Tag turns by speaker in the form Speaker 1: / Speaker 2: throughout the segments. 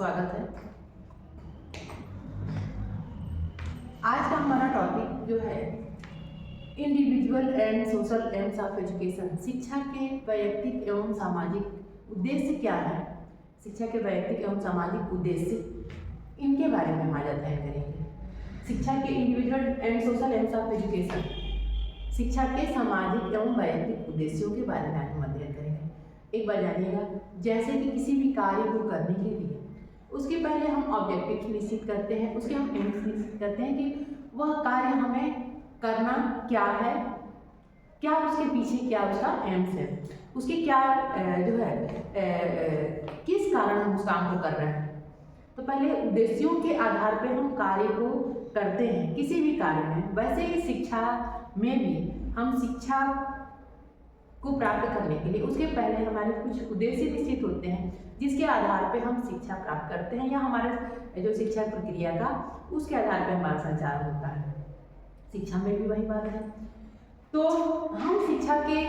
Speaker 1: स्वागत है। आज का हमारा टॉपिक जो है individual and social AIIMS of education, शिक्षा के वैयक्तिक एवं सामाजिक उद्देश्य क्या है, शिक्षा के वैयक्तिक एवं सामाजिक उद्देश्य, इनके बारे में हम आज अध्ययन करेंगे। शिक्षा के individual and social AIIMS of education, शिक्षा के सामाजिक एवं वैयक्तिक उद्देश्यों के बारे में आज हम अध्ययन करेंगे। एक बार जानिएगा, जैसे कि किसी भी कार्य को करने के लिए उसके पहले हम ऑब्जेक्टिव निश्चित करते हैं, उसके हम एम्स निश्चित करते हैं कि वह कार्य हमें करना क्या है, क्या उसके पीछे क्या उसका एम्स है, उसके क्या जो है किस कारण हम उस काम को कर रहे हैं। तो पहले उद्देश्यों के आधार पर हम कार्य को करते हैं किसी भी कार्य में। वैसे ही शिक्षा में भी हम शिक्षा को प्राप्त करने के लिए उसके पहले हमारे कुछ उद्देश्य निश्चित होते हैं जिसके आधार पे हम शिक्षा प्राप्त करते हैं, या हमारे जो शिक्षा प्रक्रिया का उसके आधार पे हमारा संचार होता है। शिक्षा में भी वही बात है। तो हम शिक्षा के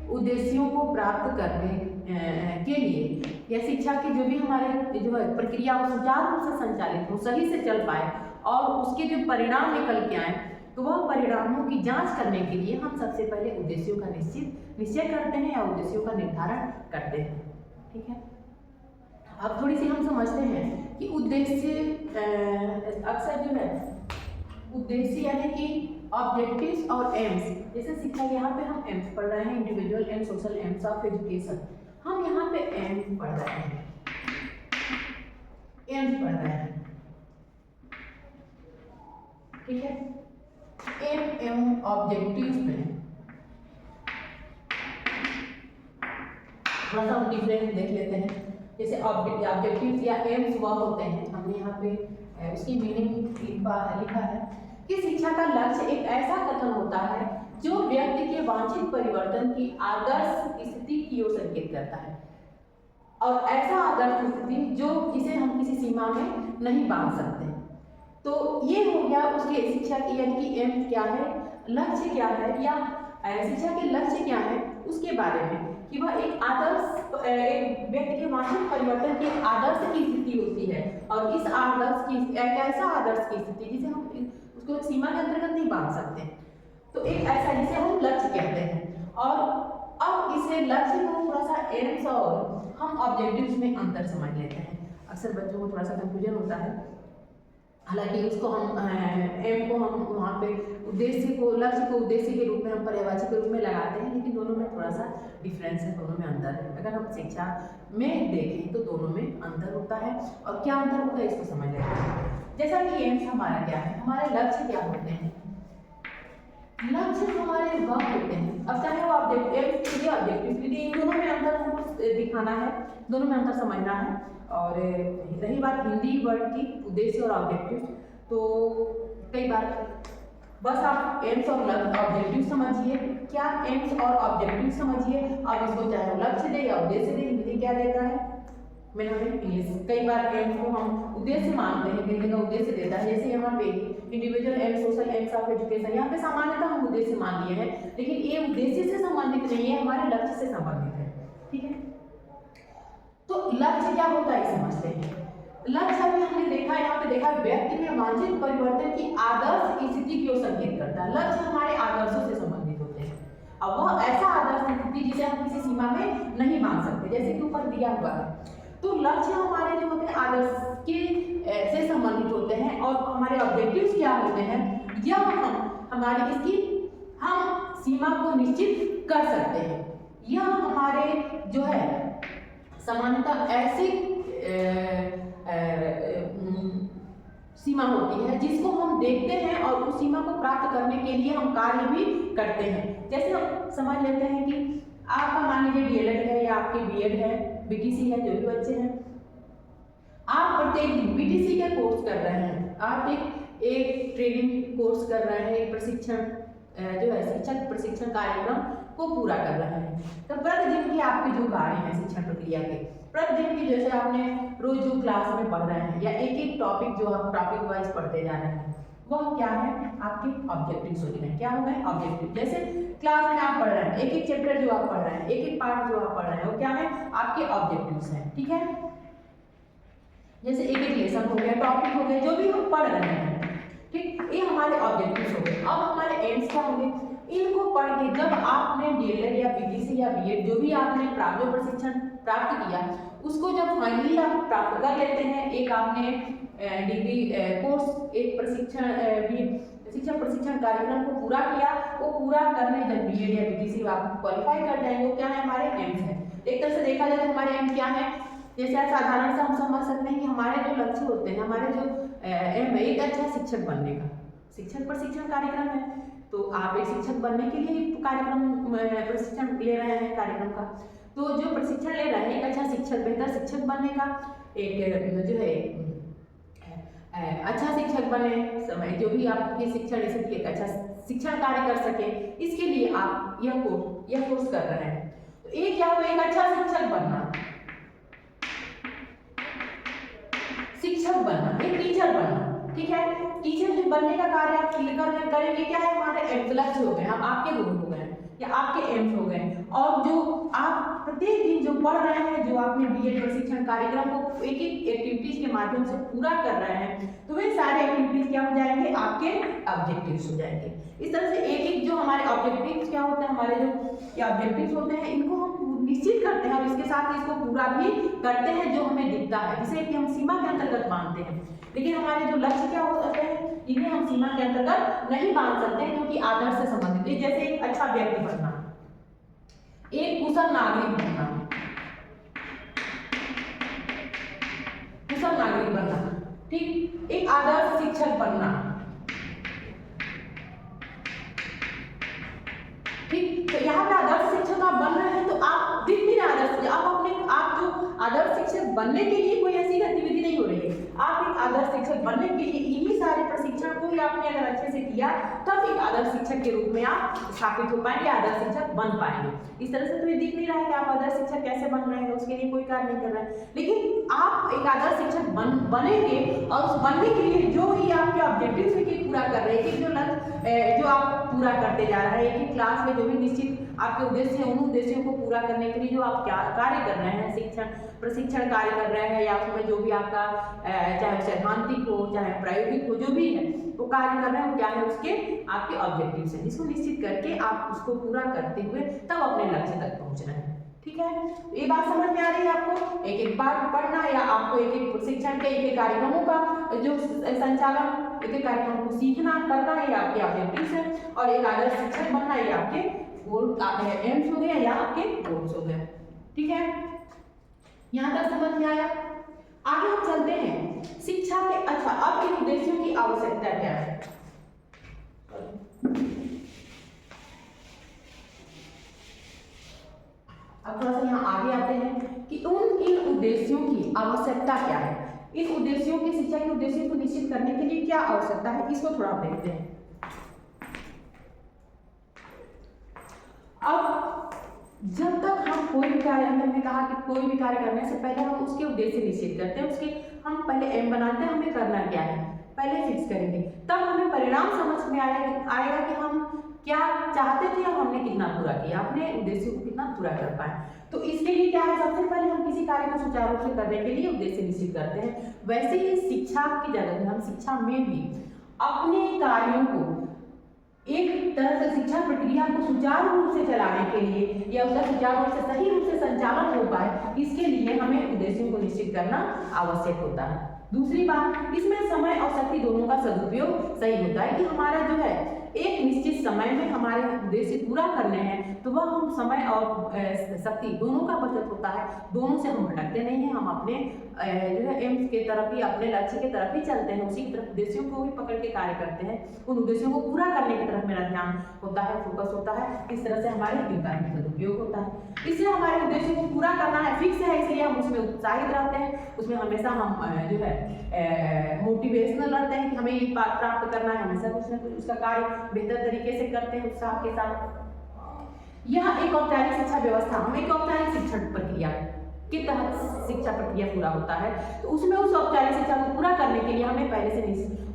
Speaker 1: उद्देश्यों को प्राप्त करने के लिए या शिक्षा की जो भी हमारे जो है प्रक्रिया वो सुचारू रूप से संचालित हो, सही से चल पाए और उसके जो परिणाम निकल के आए, तो वह परिणामों की जांच करने के लिए हम सबसे पहले उद्देश्यों का निश्चय करते हैं या उद्देश्यों का निर्धारण करते हैं। ठीक है, अब थोड़ी सी हम समझते हैं कि उद्देश्य अक्सर जो है उद्देश्य यानी कि ऑब्जेक्टिव्स और एम्स, जैसे शिक्षा यहाँ पे हम एम्स पढ़ रहे हैं, individual and social AIIMS of education, हम यहाँ पे एम्स पढ़ रहे हैं, एम्स पढ़ रहे हैं। ठीक है, एम एवं ऑब्जेक्टिव्स में थोड़ा सा हम डिफरेंस देख लेते हैं। जैसे ऑब्जेक्टिव्स या एम्स वह होते हैं, हमने यहाँ पे उसकी मीनिंग लिखा है कि शिक्षा का लक्ष्य एक ऐसा कथन होता है जो व्यक्ति के वांछित परिवर्तन की आदर्श स्थिति की ओर संकेत करता है, और ऐसा आदर्श स्थिति जिसे हम किसी सीमा में नहीं बांध सकते। तो ये हो गया उसके शिक्षा की यानी कि एम क्या है, लक्ष्य क्या है, या शिक्षा के लक्ष्य क्या है उसके बारे में, कि वह एक आदर्श एक व्यक्ति के वांछित परिवर्तन की आदर्श की स्थिति होती है, और इस आदर्श की एक ऐसा आदर्श की स्थिति जिसे हम उसको एक सीमा के अंतर्गत नहीं बांध सकते, तो एक ऐसा जिसे हम लक्ष्य कहते हैं। और अब इसे लक्ष्य को थोड़ा सा एम्स और हम ऑब्जेक्टिव्स में अंतर समझ लेते हैं। अक्सर बच्चों को थोड़ा सा कंफ्यूजन होता है, हालांकि उसको हम एम को हम वहाँ पे लक्ष्य को उद्देश्य के रूप में हम पर्यायवाची के रूप में लगाते हैं, लेकिन दोनों में थोड़ा सा डिफरेंस है, दोनों में अंतर है। अगर हम शिक्षा में देखें तो दोनों में अंतर होता है, और क्या अंतर होता है इसको समझ लेते हैं। जैसा कि एम्स हमारा क्या है, हमारे लक्ष्य क्या होते हैं, लक्ष्य हमारे वह होते हैं, अब चाहे वो ऑब्जेक्टिव इन दोनों में अंतर हमको दिखाना है, दोनों में अंतर समझना है। और रही बात हिंदी वर्ड की उद्देश्य और ऑब्जेक्टिव, तो कई बार बस आप एम्स और ऑब्जेक्टिव समझिए, क्या एम्स और ऑब्जेक्टिव समझिए, आप इसको चाहे लक्ष्य दे या उद्देश्य दे। हिंदी क्या देता है, मैंने हमें इंग्लिश, कई बार एम्स को हम उद्देश्य मानते हैं, कई जगह उद्देश्य देता है। जैसे यहाँ पे individual and social AIIMS of education, यहाँ पे सामान्यतः हम उद्देश्य मान लिए हैं, लेकिन ये उद्देश्य से संबंधित नहीं है, हमारे लक्ष्य से संबंधित है। ठीक है, तो लक्ष्य क्या होता है समझते हैं। लक्ष्य अभी हमने देखा, यहाँ पे देखा व्यक्ति में वांछित परिवर्तन की आदर्श स्थिति की ओर संकेत करता है। लक्ष्य हमारे आदर्शों से संबंधित होते हैं, अब वह ऐसा आदर्श स्थिति जिसे हम किसी सीमा में नहीं मान सकते, जैसे कि ऊपर दिया हुआ है। तो लक्ष्य हमारे जो होते हैं आदर्श के से संबंधित होते हैं, और हमारे ऑब्जेक्टिव्स क्या होते हैं, यह हमारी इसकी हम सीमा को निश्चित कर सकते हैं। यह हमारे जो है सामान्यतः ऐसी सीमा होती है जिसको हम देखते हैं और उस सीमा को प्राप्त करने के लिए हम कार्य भी करते हैं। जैसे हम समझ लेते हैं कि आपका मान लीजिए डीएलएड है या आपके बीएड है, बीटीसी है, जो भी बच्चे हैं, आप प्रत्येक दिन बीटीसी के कोर्स कर रहे हैं, आप एक ट्रेनिंग कोर्स कर रहे हैं, एक प्रशिक्षण जो है शिक्षक प्रशिक्षण कार्यक्रम को पूरा कर रहे हैं। तो प्रतिदिन की आपकी जो कार्य है शिक्षण प्रक्रिया के, प्रतिदिन की जैसे आपने रोज जो क्लास में पढ़ रहे हैं, या एक एक टॉपिक जो आप टॉपिक वाइज पढ़ते जा रहे हैं, वह क्या है आपके ऑब्जेक्टिव्स होते हैं। क्या हो गए ऑब्जेक्टिव, जैसे क्लास में आप पढ़ रहे हैं, एक एक चैप्टर जो आप पढ़ रहे हैं, एक एक पार्ट जो आप पढ़ रहे हैं, वो क्या है आपके ऑब्जेक्टिव्स हैं। ठीक है, जैसे एक एक लेसन हो गया, टॉपिक हो गया, जो भी हम पढ़ रहे हैं, ठीक, ये हमारे ऑब्जेक्टिव्स हो गए। अब हमारे एम्स क्या होंगे, इनको पढ़ के जब आपने डीएलएड या पीजीसी या बीएड जो भी आपने जो प्रशिक्षण प्राप्त किया, उसको जब फाइनली आप प्राप्त कर लेते हैं, एक आपने डिग्री कोर्स, एक शिक्षण प्रशिक्षण कार्यक्रम को पूरा किया, वो पूरा करने जब बीएड या पीजीसी आप क्वालिफाई कर जाएंगे, वो क्या है, हमारे एम्स है। एक तरह से देखा जाए तो हमारे एम क्या है, जैसे साधारण से हम समझ सकते हैं कि हमारे जो लक्ष्य होते हैं, हमारे जो एम है, एक अच्छा शिक्षक बनने का, शिक्षण प्रशिक्षण कार्यक्रम है। तो आप एक शिक्षक बनने के लिए कार्यक्रम प्रशिक्षण ले रहे हैं कार्यक्रम का, तो जो प्रशिक्षण ले रहे हैं एक अच्छा शिक्षक, बेहतर शिक्षक बनने का, एक जो है अच्छा शिक्षक बने, समय जो भी आपके शिक्षण एक अच्छा शिक्षण कार्य कर सके, इसके लिए आप यह कोर्स कर रहे हैं। तो ये क्या हुआ, एक अच्छा शिक्षक बनना, एक टीचर बनना, ठीक है। टीचर जो बनने का कार्य आप करेंगे, क्या है, हमारे लक्ष्य हो गए, हम आपके गोल हो गए या आपके एम्स हो गए। और जो आप प्रत्येक दिन जो पढ़ रहे हैं, जो आपने बीएड प्रशिक्षण कार्यक्रम को एक एक एक्टिविटीज के माध्यम से पूरा कर रहे हैं, तो वे सारे एक्टिविटीज क्या हो जाएंगे, आपके ऑब्जेक्टिव्स हो जाएंगे। इस तरह से एक एक जो हमारे ऑब्जेक्टिव्स क्या होते हैं, हमारे जो ऑब्जेक्टिव्स होते हैं, इनको हम निश्चित करते हैं और इसके साथ इसको पूरा भी करते हैं जो हमें दिखता है, जिसे कि हम सीमा के अंतर्गत मानते हैं। लेकिन हमारे जो लक्ष्य क्या होते हैं, इन्हें हम सीमा के अंतर्गत नहीं मान सकते, क्योंकि आदर्श से संबंधित है। जैसे एक अच्छा व्यक्ति बनना, एक कुशल नागरिक बनना, ठीक, एक आदर्श शिक्षक बनना, ठीक। तो यहाँ पे आदर्श शिक्षक आप बन रहे हैं, तो आप दिख नहीं रहे आदर्श, आप जो आदर्श शिक्षक बनने के लिए कोई ऐसी गतिविधि नहीं हो रही है। आप एक आदर्श शिक्षक बनने के लिए इन्हीं सारे प्रशिक्षण को ही आपने अगर अच्छे से किया, तब एक आदर्श शिक्षक के रूप में आप स्थापित हो पाएंगे, आदर्श शिक्षक बन पाएंगे। इस तरह से तो ये दिख नहीं रहा है कि आप आदर्श शिक्षक कैसे बन रहे हैं, उसके लिए कोई कार्य नहीं कर रहे हैं। लेकिन आप एक आदर्श शिक्षक बनेंगे, और उस बनने के लिए जो ही आपके ऑब्जेक्टिव्स है कि पूरा कर रहे हैं, कि जो लक्ष्य जो आप पूरा करते जा रहे हैं, एक क्लास में जो भी निश्चित आपके उद्देश्य हैं, उन उद्देश्यों को पूरा करने के लिए जो आप क्या कार्य कर रहे हैं, शिक्षण प्रशिक्षण कार्य कर रहे हैं, या उसमें जो भी आपका चाहे सैद्धांतिक हो चाहे प्रायोगिक हो, जो भी है वो कार्य कर रहे हैं, वो क्या है, उसके आपके ऑब्जेक्टिव्स हैं, जिसको निश्चित करके आप उसको पूरा करते हुए तब अपने लक्ष्य तक पहुंच रहे हैं। ठीक है, ये बात समझ में आ रही है आपको? एक एक बार पढ़ना, या आपको एक एक प्रशिक्षण के एक एक कार्यक्रमों का जो संचालन, एक एक कार्यक्रम को सीखना करना, ये आपके ऑब्जेक्टिव्स है। और एक आदर्श शिक्षक बनना, ये आपके गोल एम्स हो गए या आपके गोल्स हो गए। ठीक है, यहाँ तक समझ में आया? आगे हम चलते हैं शिक्षा के। अच्छा, अब इन उद्देश्यों की आवश्यकता क्या है? अब थोड़ा सा यहाँ आगे आते हैं कि इन उद्देश्यों की आवश्यकता क्या है। इन उद्देश्यों की, शिक्षा के उद्देश्यों को निश्चित करने के लिए क्या आवश्यकता है, इसको थोड़ा देखते हैं। अब जब तक हम कोई भी कार्य, हमने कहा कि कोई भी कार्य करने से पहले हम उसके उद्देश्य निश्चित करते हैं, उसके हम पहले एम बनाते हैं, हमें करना क्या है पहले फिक्स करेंगे, तब हमें परिणाम समझ में आएगा कि हम क्या चाहते थे और हमने कितना पूरा किया, अपने उद्देश्य को कितना पूरा कर पाए। तो इसके लिए क्या है, सबसे पहले हम किसी कार्य को सुचारू रूप से करने के लिए उद्देश्य निश्चित करते हैं। वैसे ही शिक्षा की जगह में, हम शिक्षा में भी अपने कार्यों को एक तरह से शिक्षा प्रक्रिया को सुचारू रूप से चलाने के लिए, या उसका सुचारू रूप से सही रूप से संचालन हो पाए, इसके लिए हमें उद्देश्यों को निश्चित करना आवश्यक होता है। दूसरी बात, इसमें समय और शक्ति दोनों का सदुपयोग सही होता है कि हमारा जो है एक निश्चित समय में हमारे उद्देश्य पूरा करने हैं, तो वह हम समय और शक्ति दोनों का बचत होता है, दोनों से हम भटकते नहीं हैं, हम अपने जो है एम्स के तरफ ही, अपने लक्ष्य के तरफ ही चलते हैं, उसी की तरफ उद्देश्यों को भी पकड़ के कार्य करते हैं, उन उद्देश्यों को पूरा करने की तरफ मेरा ध्यान होता है, फोकस होता है। इस तरह से हमारे कार्य का सदुपयोग होता है। इससे हमारे उद्देश्यों को पूरा करना है, फिक्स है, इसलिए हम उसमें उत्साहित रहते हैं, उसमें हमेशा हम जो है मोटिवेशनल रहते हैं कि हमें ये प्राप्त करना है, हमेशा कुछ ना कुछ उसका कार्य बेहतर तरीके से करते हैं उत्साह के साथ। यह एक औपचारिक शिक्षा व्यवस्था, हम एक औपचारिक शिक्षण प्रक्रिया के तहत शिक्षा प्रक्रिया पूरा होता है, तो उसमें उस औपचारिक शिक्षा को पूरा करने के लिए हमें पहले से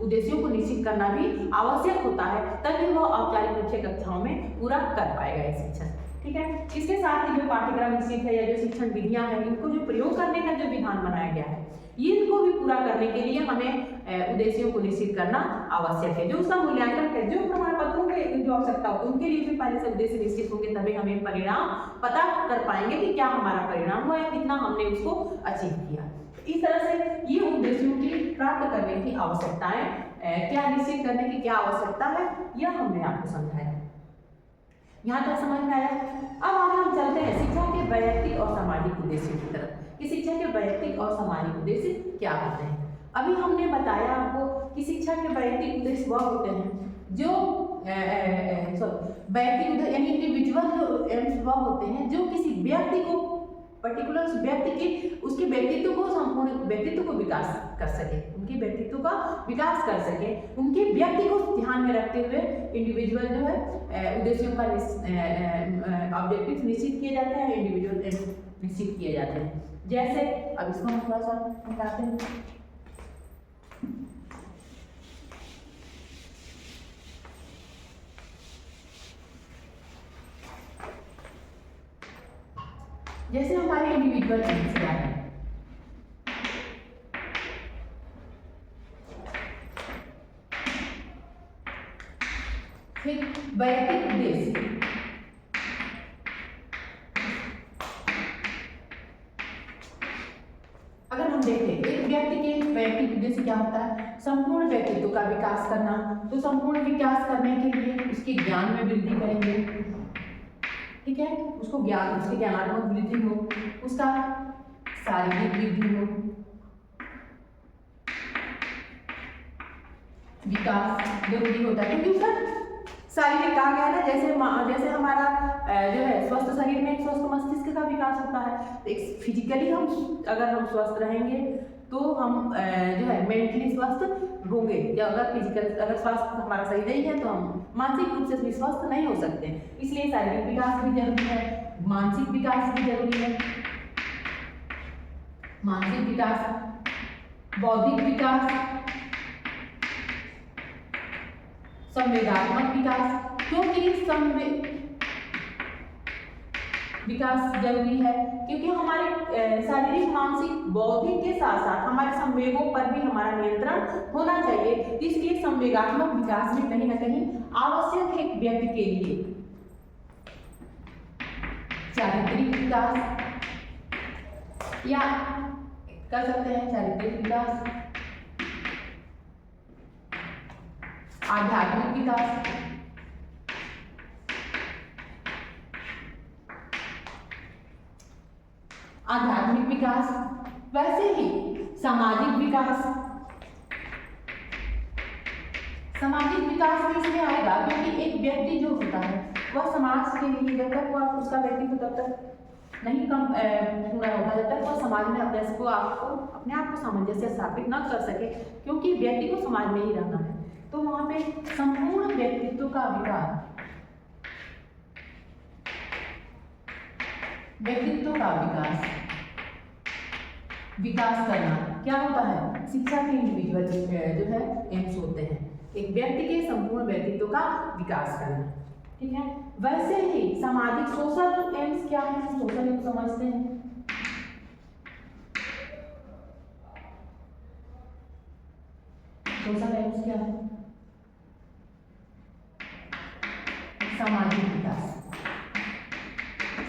Speaker 1: उद्देश्यों को निश्चित करना भी आवश्यक होता है, तभी वह औपचारिक रूप से कक्षाओं में पूरा कर पाएगा ये शिक्षण। ठीक है, इसके साथ ही जो पाठ्यक्रम निश्चित है या जो शिक्षण विधियां हैं, इनको जो प्रयोग करने का जो विधान बनाया गया है, इनको भी पूरा करने के लिए हमें उद्देश्यों को निश्चित करना आवश्यक है। जो उसका मूल्यांकन है, जो प्रमाण पत्रों के जो आवश्यकता होती है उनके लिए भी पहले से उद्देश्य निश्चित होंगे, तभी हमें परिणाम पता कर पाएंगे कि क्या हमारा परिणाम हुआ या कितना हमने उसको अचीव किया। इस तरह से ये उद्देश्यों की प्राप्त करने की आवश्यकताएं क्या निश्चित करने की क्या आवश्यकता है, यह हमने आपको समझाया। यहाँ तक समझ में आया। अब आगे हम चलते हैं शिक्षा के वैयक्तिक और सामाजिक उद्देश्यों की तरफ कि शिक्षा के वैयक्तिक और सामाजिक उद्देश्य क्या होते हैं। अभी हमने बताया आपको कि शिक्षा के वैयक्तिक उद्देश्य वह होते हैं जो वैयक्तिक उद्देश्य यानी इंडिविजुअल जो एम्स वह होते हैं जो किसी व्यक्ति को पर्टिकुलर व्यक्ति के उसके व्यक्तित्व को संपूर्ण व्यक्तित्व को विकास कर सके, उनके व्यक्तित्व का विकास कर सके, उनके व्यक्ति को ध्यान में रखते हुए इंडिविजुअल जो है उद्देश्यों का ऑब्जेक्टिव निश्चित किए जाते हैं, इंडिविजुअल निश्चित किए जाते हैं। जैसे अब इसको हम थोड़ा सा बताते हैं। जैसे हमारे इंडिविजुअल एम्स क्या है, फिर वैयक्तिक उद्देश्य, अगर हम देखें एक व्यक्ति के वैयक्तिक उद्देश्य क्या होता है, संपूर्ण व्यक्तित्व का विकास करना। तो संपूर्ण विकास करने के लिए उसके ज्ञान में वृद्धि करेंगे, ठीक है, उसको ज्ञान उसके ज्ञानात्मक वृद्धि हो, उसका शारीरिक वृद्धि हो, विकास जरूरी होता है क्योंकि उसका शारीरिक कहा गया है ना, जैसे हमारा जो है स्वस्थ शरीर में एक स्वस्थ मस्तिष्क का विकास होता है। तो एक फिजिकली अगर हम स्वस्थ रहेंगे तो हम जो है मेंटली स्वस्थ होंगे। या अगर स्वास्थ्य हमारा सही नहीं है तो हम मानसिक रूप से भी स्वस्थ नहीं हो सकते। इसलिए शारीरिक विकास भी जरूरी है, मानसिक विकास भी जरूरी है। मानसिक विकास, बौद्धिक विकास, संवेदनात्मक विकास, क्योंकि विकास जरूरी है क्योंकि हमारे शारीरिक, मानसिक, बौद्धिक के साथ साथ हमारे संवेगों पर भी हमारा नियंत्रण होना चाहिए। इसलिए संवेगात्मक विकास भी कहीं ना कहीं आवश्यक है व्यक्ति के लिए। चारित्रिक विकास या कर सकते हैं चारित्रिक विकास, आध्यात्मिक विकास, आध्यात्मिक विकास, वैसे ही सामाजिक विकास। सामाजिक विकास भी इसमें आएगा क्योंकि एक व्यक्ति जो होता है वह समाज के लिए जब तक वह उसका व्यक्तित्व तब तक नहीं पूरा होता जब तक वह समाज में अपने आप को सामंजस्य स्थापित न कर सके, क्योंकि व्यक्ति को समाज में ही रहना है। तो वहां पे संपूर्ण व्यक्तित्व का विकास करना क्या होता है, शिक्षा के इंडिविजुअल जो है एम्स होते हैं, एक व्यक्ति के संपूर्ण व्यक्तित्व का विकास करना, ठीक है। वैसे ही सामाजिक सोशल एम्स क्या है, सोशल एम्स समझते हैं। सोशल एम्स क्या है, सामाजिक विकास।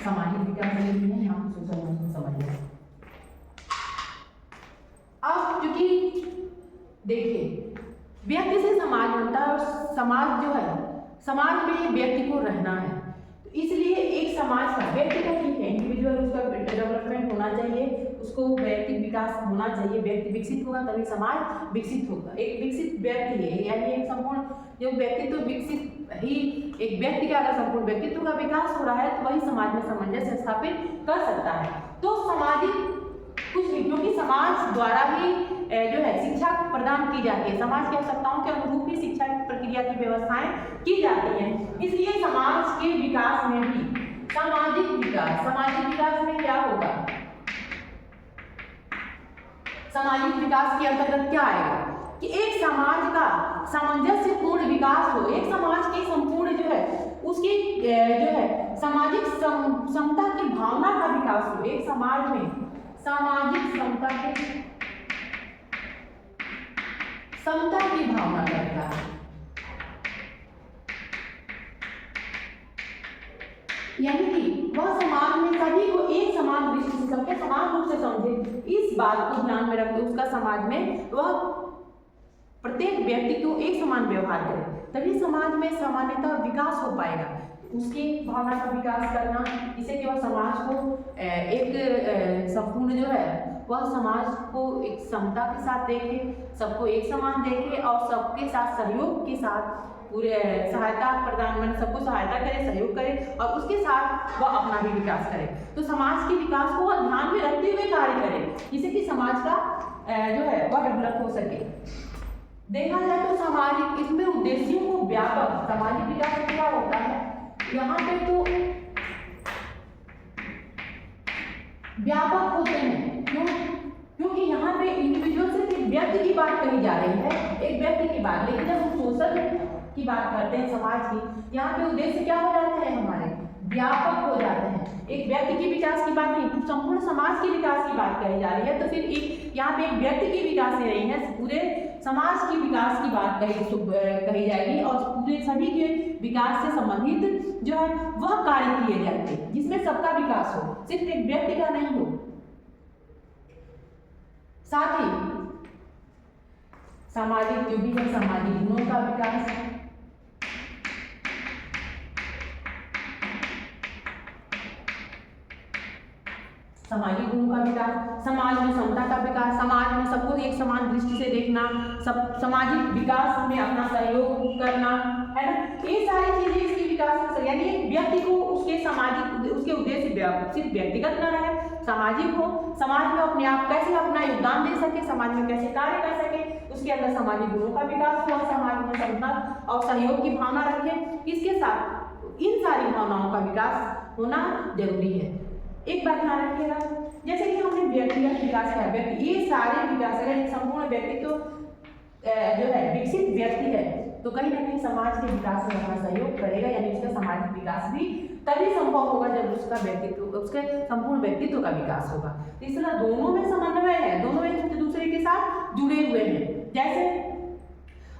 Speaker 1: सामाजिक विकास नहीं है, यहाँ सोशल एम्स समझिए। अब क्योंकि देखिए व्यक्ति से समाज बनता है और समाज जो है, समाज में व्यक्ति को रहना है, तो इसलिए एक समाज का व्यक्ति का ठीक है इंडिविजुअल उसका डेवलपमेंट होना चाहिए, उसको व्यक्ति विकास होना चाहिए, व्यक्ति विकसित होगा तभी समाज विकसित होगा। एक विकसित व्यक्ति है यानी एक संपूर्ण जो व्यक्तित्व विकसित ही एक व्यक्ति का अगर संपूर्ण व्यक्तित्व का विकास हो रहा है तो वही समाज में सामंजस्य स्थापित कर सकता है। तो सामाजिक कुछ भी, क्योंकि समाज द्वारा ही जो है शिक्षा प्रदान की जाती है, समाज की आवश्यकताओं के अनुरूप ही शिक्षा प्रक्रिया की व्यवस्थाएं की जाती हैं। इसलिए समाज के विकास में भी सामाजिक विकास में क्या होगा, सामाजिक विकास के अंतर्गत क्या आएगा कि एक समाज का सामंजस्यपूर्ण विकास हो, एक समाज के संपूर्ण जो है उसकी जो है सामाजिक समता की भावना का विकास हो, एक समाज में सामाजिक समता के समता की भावना रखता है, यानी कि वह समाज में सभी को एक समान दृष्टि से, सबको समान रूप से समझे, इस बात को ध्यान में रखते उसका समाज में वह प्रत्येक व्यक्ति को एक समान व्यवहार करे, तभी समाज में सामान्यतः विकास हो पाएगा। उसकी भावना का विकास करना, जिससे कि वह समाज को एक संपूर्ण जो है वह समाज को एक समता के साथ देखे, सबको एक समान देखे और सबके साथ सहयोग के साथ पूरे सहायता प्रदान मन सबको सहायता करे, सहयोग करे और उसके साथ वह अपना भी विकास करे। तो समाज के विकास को वह ध्यान में रखते हुए कार्य करे, जिससे कि समाज का जो है वह डेवलप हो सके। देखा जाए तो सामाजिक इसमें उद्देश्यों को व्यापक सामाजिक विकास क्या होता है, यहाँ पे तो व्यापक होते हैं। क्यों? क्योंकि यहाँ पे इंडिविजुअल से व्यक्ति की बात कही जा रही है, एक व्यक्ति की बात, लेकिन जब हम सोशल की बात करते हैं समाज की, यहाँ पे उद्देश्य क्या हो जाते हैं हमारे, व्यापक हो जाते हैं। एक व्यक्ति के विकास की बात नहीं, संपूर्ण समाज के विकास की बात कही जा रही है, तो फिर एक यहाँ पे एक व्यक्ति की विकास नहीं रही है, पूरे समाज के विकास की बात कही जाएगी और पूरे सभी के विकास से संबंधित जो है वह कार्य किए जाएंगे, जिसमें सबका विकास हो, सिर्फ एक व्यक्ति का नहीं हो। साथ ही सामाजिक जो भी है सामाजिक गुणों का विकास, सामाजिक गुणों का विकास, समाज में समता का विकास, समाज में सबको एक समान दृष्टि से देखना, सब सामाजिक विकास में अपना सहयोग करना, है ना, ये सारी चीजें इसके विकास में, यानी एक व्यक्ति को उसके सामाजिक उसके उद्देश्य सिर्फ व्यक्तिगत न रहे, सामाजिक हो, समाज में अपने आप कैसे अपना योगदान दे सके, समाज में कैसे कार्य कर सके, उसके अंदर सामाजिक गुणों का विकास हो, समाज में समता और सहयोग की भावना रखे, इसके साथ इन सारी भावनाओं का विकास होना जरूरी है। एक बात ध्यान रखिएगा, जैसे कि हमने व्यक्तिगत विकास का व्यक्ति, ये सारे विकास अगर एक संपूर्ण व्यक्ति तो जो है विकसित व्यक्ति है तो कहीं ना कहीं समाज के विकास में अपना सहयोग करेगा, यानी उसका सामाजिक विकास भी तभी संभव होगा जब उसका व्यक्तित्व, उसके संपूर्ण व्यक्तित्व का विकास होगा। तीसरा, दोनों में समन्वय है, दोनों एक दूसरे के साथ जुड़े हुए हैं। जैसे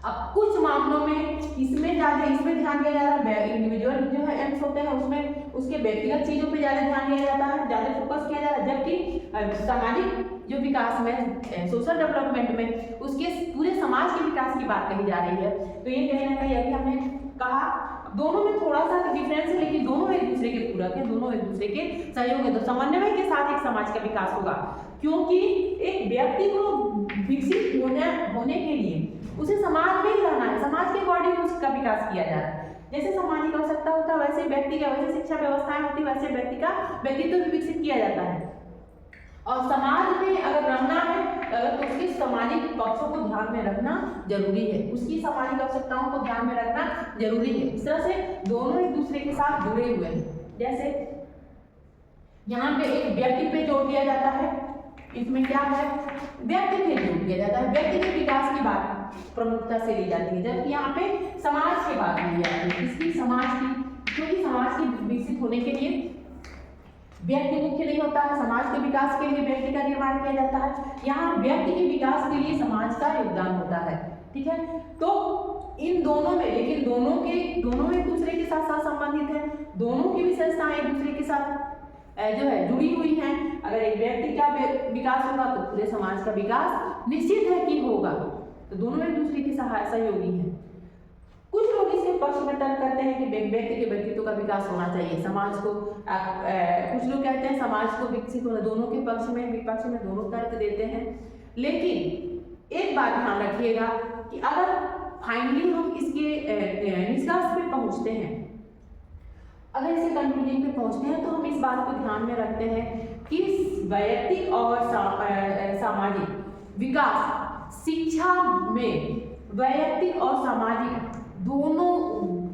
Speaker 1: अब कुछ मामलों में इसमें ध्यान दिया जा रहा है, इंडिविजुअल जो है एम्स होते हैं उसमें उसके व्यक्तिगत चीजों पे ज्यादा ध्यान दिया जाता है, ज्यादा फोकस किया जा रहा है, जबकि सामाजिक जो विकास में सोशल डेवलपमेंट में उसके पूरे समाज के विकास की बात कही जा रही है। तो ये कहीं ना कहीं अभी हमने कहा दोनों में थोड़ा सा डिफरेंस है, लेकिन दोनों एक दूसरे के पूरक है, दोनों एक दूसरे के सहयोग है, तो समन्वय के साथ एक समाज का विकास होगा। क्योंकि एक व्यक्ति को विकसित होने के लिए उसे समाज में ही रहना है, समाज के अकॉर्डिंग उसका विकास किया जा रहा है। जैसे सामाजिक आवश्यकता होता है वैसे व्यक्ति का, वैसे शिक्षा व्यवस्थाएं होती है वैसे व्यक्ति का व्यक्तित्व भी विकसित किया जाता है। और समाज में अगर रहना है तो उसके सामाजिक पक्षों को ध्यान में रखना जरूरी है, उसकी सामाजिक आवश्यकताओं को ध्यान में रखना जरूरी है। इस तरह से दोनों एक दूसरे के साथ जुड़े हुए हैं। जैसे यहाँ पे एक व्यक्ति पे जोर दिया जाता है, इसमें क्या है, व्यक्ति पे जोर दिया जाता है, व्यक्ति के विकास की बात प्रमुखता से ली जाती है, जबकि यहाँ पे समाज की बात ली जाती है। इसकी समाज की, क्योंकि समाज की विकसित होने के लिए व्यक्ति मुख्य नहीं होता है, समाज के विकास के लिए व्यक्ति का निर्माण किया जाता है। यहाँ व्यक्ति के विकास के लिए समाज का योगदान होता है, ठीक है। तो इन दोनों में, लेकिन दोनों एक दूसरे के साथ संबंधित है, दोनों की विशेषताएं एक दूसरे के साथ जो है जुड़ी हुई हैं। अगर एक व्यक्ति का विकास होगा तो पूरे समाज का विकास निश्चित है कि होगा, तो दोनों एक दूसरे के सहयोगी हैं। कुछ लोग इसके पक्ष में तर्क करते हैं कि व्यक्ति के व्यक्तित्व का विकास होना चाहिए, समाज को कुछ लोग कहते हैं समाज को विकसित होना, दोनों के पक्ष में विपक्ष में दोनों तर्क देते हैं। लेकिन एक बात ध्यान रखिएगा कि अगर फाइनली हम इसके निष्कर्ष पे पहुंचते हैं, अगर इसे कंक्लूजन पे पहुंचते हैं, तो हम इस बात को ध्यान में रखते हैं कि वैयक्तिक और सामाजिक विकास शिक्षा में वैयक्तिक और सामाजिक दोनों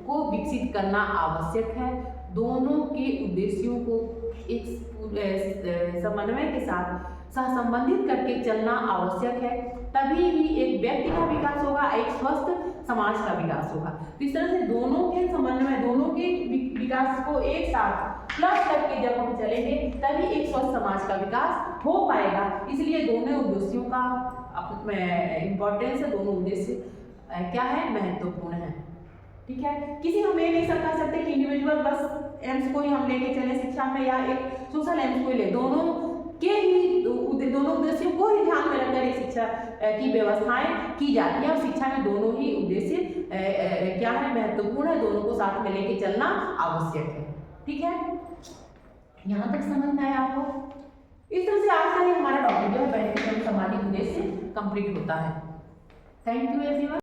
Speaker 1: को विकसित करना आवश्यक है। दोनों के उद्देश्यों को एक समन्वय के साथ सहसंबंधित करके चलना आवश्यक है, तभी ही एक व्यक्ति का विकास होगा, एक स्वस्थ समाज का विकास होगा। तो इस तरह से दोनों के समन्वय, दोनों के विकास को एक साथ प्लस करके जब हम चलेंगे तभी एक स्वस्थ समाज का विकास हो पाएगा। इसलिए दोनों उद्देश्यों का इम्पोर्टेंस है, दोनों उद्देश्य क्या है, महत्वपूर्ण है। ठीक है, किसी हम ये नहीं कह सकते कि इंडिविजुअल बस एम्स को ही हम लेके चले शिक्षा में या एक सोशल एम्स को ही ले, दोनों के ही दोनों उद्देश्यों को ही ध्यान में रखकर ये शिक्षा की व्यवस्थाएं की जाती है। और शिक्षा में दोनों ही उद्देश्य क्या है, महत्वपूर्ण है, दोनों को साथ में लेके चलना आवश्यक है। ठीक है, यहाँ तक समझ में आया आपको? इस तरह से आज का ये हमारा टॉपिक जो है बेनिफिट एंड सामाजिक उद्देश्य कंप्लीट होता है। Thank you everyone.